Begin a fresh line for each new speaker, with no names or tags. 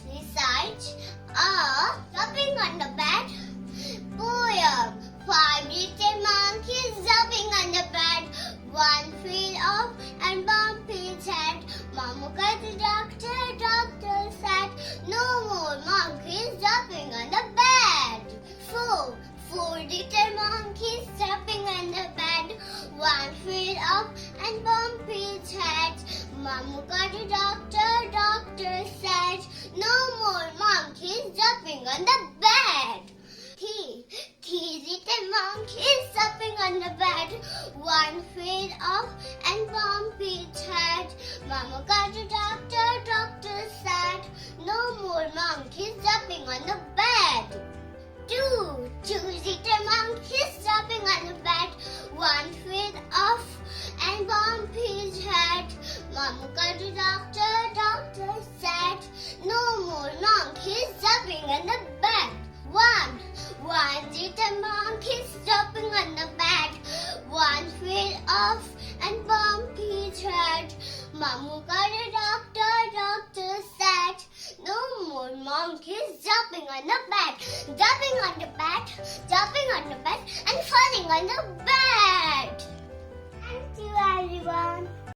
Recite a jumping on the bed poem. 5 little monkeys jumping on the bed. One fell off and bumped his head. Mama called the doctor. Doctor said, "No more monkeys jumping on the bed." Four little monkeys jumping on the bed. One fell off and bumped his head. Mama called the doctor. Doctor said, "No more monkeys jumping on the bed." Three little monkeys jumping on the bed. One fell off and bumped his head. Mama called the doctor. Doctor said, "No more monkeys jumping on the bed." Two little monkeys jumping on the bed. One fell off and bumped his head. Mama called the doctor. Doctor said, "No more monkeys jumping on the bed." One little monkeys jumping on the bed. One fell off and bumped his head. Mama called the doctor. Doctor said, "No more monkeys jumping on the bed." Jumping on the bed, jumping on the bed, and falling on the bed. Thank you, everyone.